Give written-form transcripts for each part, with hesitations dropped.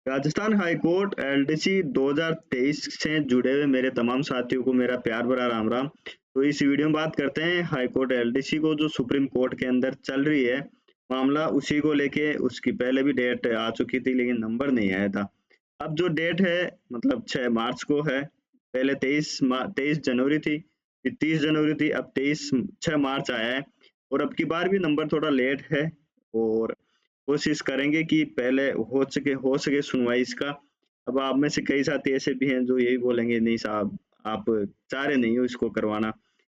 Rajasthan high court LDC 2023 से जुड़े हुए मेरे तमाम साथियों को मेरा प्यार भरा राम राम। तो इस वीडियो में बात करते हैं हाई कोर्ट एलडीसी को जो सुप्रीम कोर्ट के अंदर चल रही है मामला, उसी को लेके। उसकी पहले भी डेट आ चुकी थी लेकिन नंबर नहीं आया था। अब जो डेट है मतलब 6 मार्च को है। पहले 23 जनवरी थी, फिर 30 जनवरी थी, अब 6 मार्च आया है। और अब की बार भी नंबर थोड़ा लेट है और कोशिश करेंगे कि पहले हो सके सुनवाई इसका। अब आप में से कई साथी ऐसे भी हैं जो यही बोलेंगे नहीं साहब, आप चाह रहे नहीं हो इसको करवाना,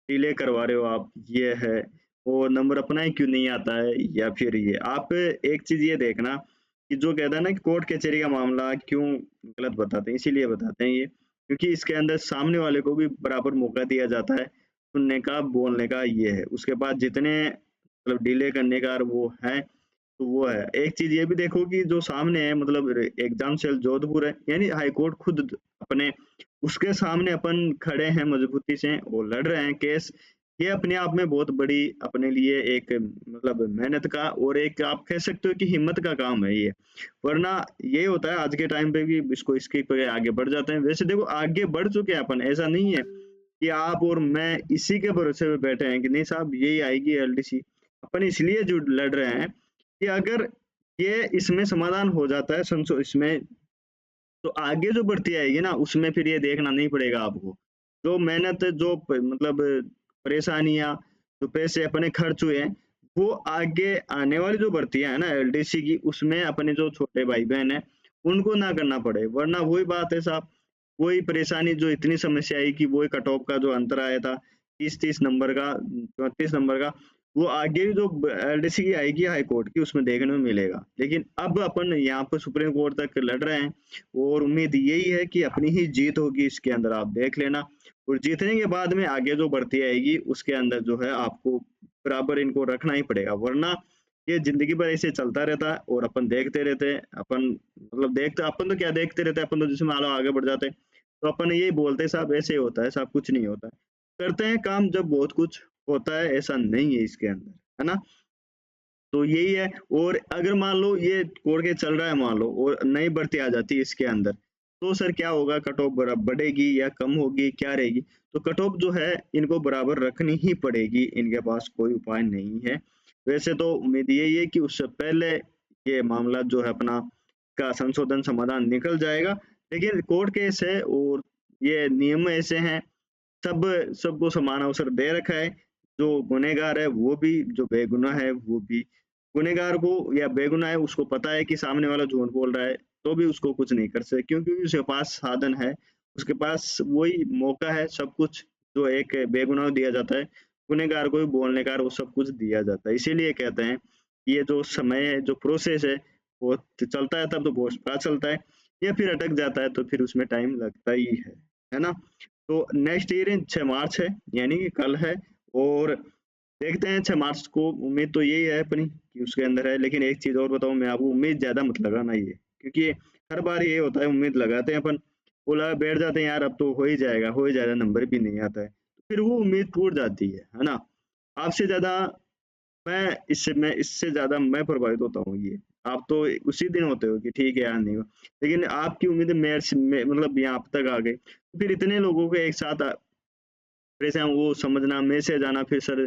डिले करवा रहे हो आप, ये है। और नंबर अपना ही क्यों नहीं आता है, या फिर ये आप एक चीज ये देखना कि जो कहता है ना कि कोर्ट कचहरी का मामला क्यों गलत बताते हैं, इसीलिए बताते हैं ये क्योंकि इसके अंदर सामने वाले को भी बराबर मौका दिया जाता है सुनने का, बोलने का। ये है उसके बाद जितने मतलब डिले करने का वो है, तो वो है। एक चीज़ ये भी देखो कि जो सामने है मतलब एग्जाम सेल जोधपुर है, यानी हाई कोर्ट खुद अपने उसके सामने अपन खड़े हैं मजबूती से और लड़ रहे हैं केस। ये अपने आप में बहुत बड़ी अपने लिए एक मतलब मेहनत का और एक आप कह सकते हो कि हिम्मत का काम है ये। वरना ये होता है आज के टाइम पे भी इसको इसके पे आगे बढ़ जाते हैं। वैसे देखो आगे बढ़ चुके हैं अपन, ऐसा नहीं है कि आप और मैं इसी के भरोसे पे बैठे हैं कि नहीं साहब यही आएगी एलडीसी। अपन इसलिए जो लड़ रहे हैं कि अगर ये इसमें समाधान हो जाता है संसो इसमें, तो आगे जो बढ़ती आएगी ना उसमें फिर ये देखना नहीं पड़ेगा आपको। जो मेहनत जो मतलब परेशानियां, जो पैसे अपने खर्च हुए हैं, वो आगे आने वाली जो भर्तियां है ना एलडीसी की, उसमें अपने जो छोटे भाई बहन है उनको ना करना पड़े। वरना वही बात है साहब, वही परेशानी जो इतनी समस्या आई कि वही कट ऑफ का जो अंतर आया था 30-30 नंबर का, 34 नंबर का, वो आगे भी जो एलडीसी की आएगी हाई कोर्ट की उसमें देखने में मिलेगा। लेकिन अब अपन यहाँ पर सुप्रीम कोर्ट तक लड़ रहे हैं और उम्मीद यही है कि अपनी ही जीत होगी इसके अंदर, आप देख लेना। और जीतने के बाद में आगे जो बढ़ती आएगी उसके अंदर जो है आपको बराबर इनको रखना ही पड़ेगा। वरना ये जिंदगी भर ऐसे चलता रहता है और अपन देखते रहते हैं। अपन मतलब देखते अपन तो क्या देखते रहते हैं, अपन तो जिसमें आगे बढ़ जाते हैं। तो अपन यही बोलते हैं साहब ऐसे होता है, साहब कुछ नहीं होता है। करते हैं काम जब बहुत कुछ होता है, ऐसा नहीं है इसके अंदर, है ना। तो यही है। और अगर मान लो ये कोर्ट के चल रहा है मान लो और नई भर्ती आ जाती है इसके अंदर, तो सर क्या होगा, कट ऑफ बढ़ेगी या कम होगी, क्या रहेगी। तो कट ऑफ जो है इनको बराबर रखनी ही पड़ेगी, इनके पास कोई उपाय नहीं है। वैसे तो उम्मीद यही है कि उससे पहले ये मामला जो है अपना का संशोधन समाधान निकल जाएगा। लेकिन कोर्ट केस है और ये नियम ऐसे हैं, सब सबको समान अवसर दे रखा है। जो गुनहगार है वो भी, जो बेगुनाह है वो भी। गुनहगार को या बेगुनाह है उसको पता है कि सामने वाला झूठ बोल रहा है, तो भी उसको कुछ नहीं कर सकते क्योंकि उसके पास साधन है, उसके पास वही मौका है सब कुछ जो एक बेगुनाह को दिया जाता है, गुनहगार को भी बोलने का वो सब कुछ दिया जाता है। इसीलिए कहते हैं ये जो समय है, जो प्रोसेस है, वो चलता है तब तो बहुत पता चलता है, या फिर अटक जाता है तो फिर उसमें टाइम लगता ही है ना। तो नेक्स्ट ईयर 6 मार्च है, यानी कि कल है। और देखते हैं 6 मार्च को, उम्मीद तो यही है अपनी कि उसके अंदर है। लेकिन एक चीज़ और बताऊँ मैं आपको, उम्मीद ज़्यादा मत लगाना ये, क्योंकि हर बार ये होता है उम्मीद लगाते हैं अपन, बोला बैठ जाते हैं यार अब तो हो ही जाएगा, नंबर भी नहीं आता है। फिर वो उम्मीद टूट जाती है ना। आपसे ज़्यादा मैं इससे ज़्यादा मैं प्रभावित होता हूँ ये। आप तो उसी दिन होते हो कि ठीक है यार नहीं हुआ, लेकिन आपकी उम्मीदें मेरे से मतलब यहाँ तक आ गई। फिर इतने लोगों को एक साथ परेशान वो समझना, मैसेज आना, फिर सर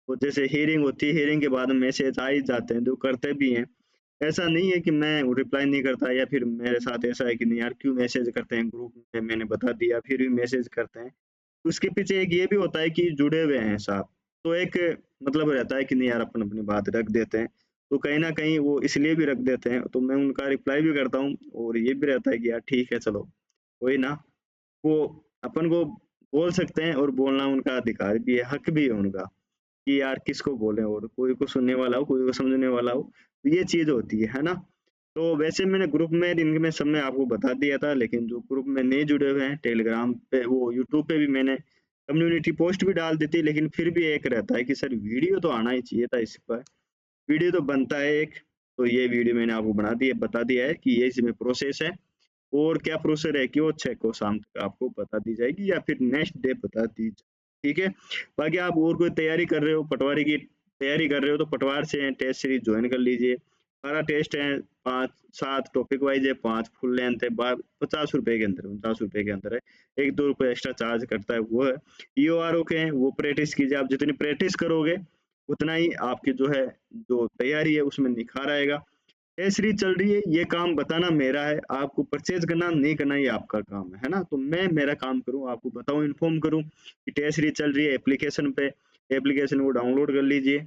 वो जैसे हियरिंग होती है, हियरिंग के बाद मैसेज आ ही जाते हैं, जो करते भी हैं। ऐसा नहीं है कि मैं रिप्लाई नहीं करता, या फिर मेरे साथ ऐसा है कि नहीं यार क्यों मैसेज करते हैं, ग्रुप में मैंने बता दिया फिर भी मैसेज करते हैं। उसके पीछे एक ये भी होता है कि जुड़े हुए हैं साहब, तो एक मतलब रहता है कि नहीं यार अपन अपनी बात रख देते हैं। तो कहीं न कहीं वो इसलिए भी रख देते हैं, तो मैं उनका रिप्लाई भी करता हूँ और ये भी रहता है कि यार ठीक है चलो, कोई ना। वो अपन को बोल सकते हैं और बोलना उनका अधिकार भी है, हक भी है उनका कि यार किसको बोलें, और कोई को सुनने वाला हो, कोई को समझने वाला हो, तो ये चीज़ होती है ना? तो वैसे मैंने ग्रुप में इनमें सब में आपको बता दिया था, लेकिन जो ग्रुप में नहीं जुड़े हुए हैं टेलीग्राम पे, वो यूट्यूब पे भी मैंने कम्युनिटी पोस्ट भी डाल दी थी, लेकिन फिर भी एक रहता है कि सर वीडियो तो आना ही चाहिए था इस पर। वीडियो तो बनता है एक, तो ये वीडियो मैंने आपको बता दिया है कि ये इसमें प्रोसेस है। और क्या प्रोसेस है कि वो 6 को शाम तक आपको बता दी जाएगी या फिर नेक्स्ट डे बता दी जाए, ठीक है। बाकी आप और कोई तैयारी कर रहे हो, पटवारी की तैयारी कर रहे हो, तो पटवार से टेस्ट सीरीज ज्वाइन कर लीजिए। 12 टेस्ट हैं, 5-7 टॉपिक वाइज है, 5 फुल लेंथ है, 50 रुपए के अंदर, 49 रुपए के अंदर है। 1-2 रुपए एक्स्ट्रा चार्ज करता है वो है। EORO के हैं, वो प्रैक्टिस कीजिए, आप जितनी प्रैक्टिस करोगे उतना ही आपकी जो है जो तैयारी है उसमें निखार आएगा। टेस्ट सीरीज चल रही है, ये काम बताना मेरा है, आपको परचेज करना नहीं करना ये आपका काम है ना। तो मैं मेरा काम करूँ, आपको बताऊं, इन्फॉर्म करूं कि टेस्ट सीरीज चल रही है एप्लीकेशन पे, एप्लीकेशन को डाउनलोड कर लीजिए।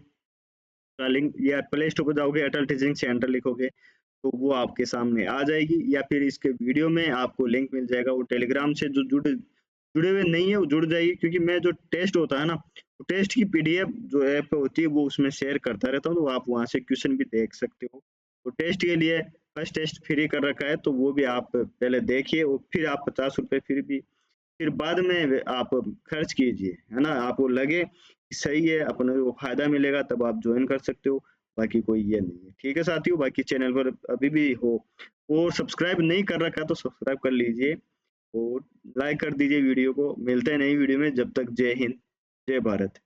का लिंक या प्ले स्टोर पर जाओगे, अटल टीचिंग सेंटर लिखोगे तो वो आपके सामने आ जाएगी, या फिर इसके वीडियो में आपको लिंक मिल जाएगा। वो टेलीग्राम से जो जुड़े हुए नहीं है वो जुड़ जाएगी, क्योंकि मैं जो टेस्ट होता है ना, तो टेस्ट की पीडीएफ जो ऐप होती है वो उसमें शेयर करता रहता हूँ, तो आप वहां से क्वेश्चन भी देख सकते हो। तो टेस्ट के लिए फर्स्ट टेस्ट फ्री कर रखा है, तो वो भी आप पहले देखिए, और फिर आप 50 रुपए फिर बाद में आप खर्च कीजिए, है ना। आपको लगे कि सही है, अपने को फायदा मिलेगा, तब आप ज्वाइन कर सकते हो, बाकी कोई ये नहीं है। ठीक है साथियों, बाकी चैनल पर अभी भी हो और सब्सक्राइब नहीं कर रखा तो सब्सक्राइब कर लीजिए और लाइक कर दीजिए वीडियो को। मिलते हैं नई वीडियो में, जब तक जय हिंद, जय भारत।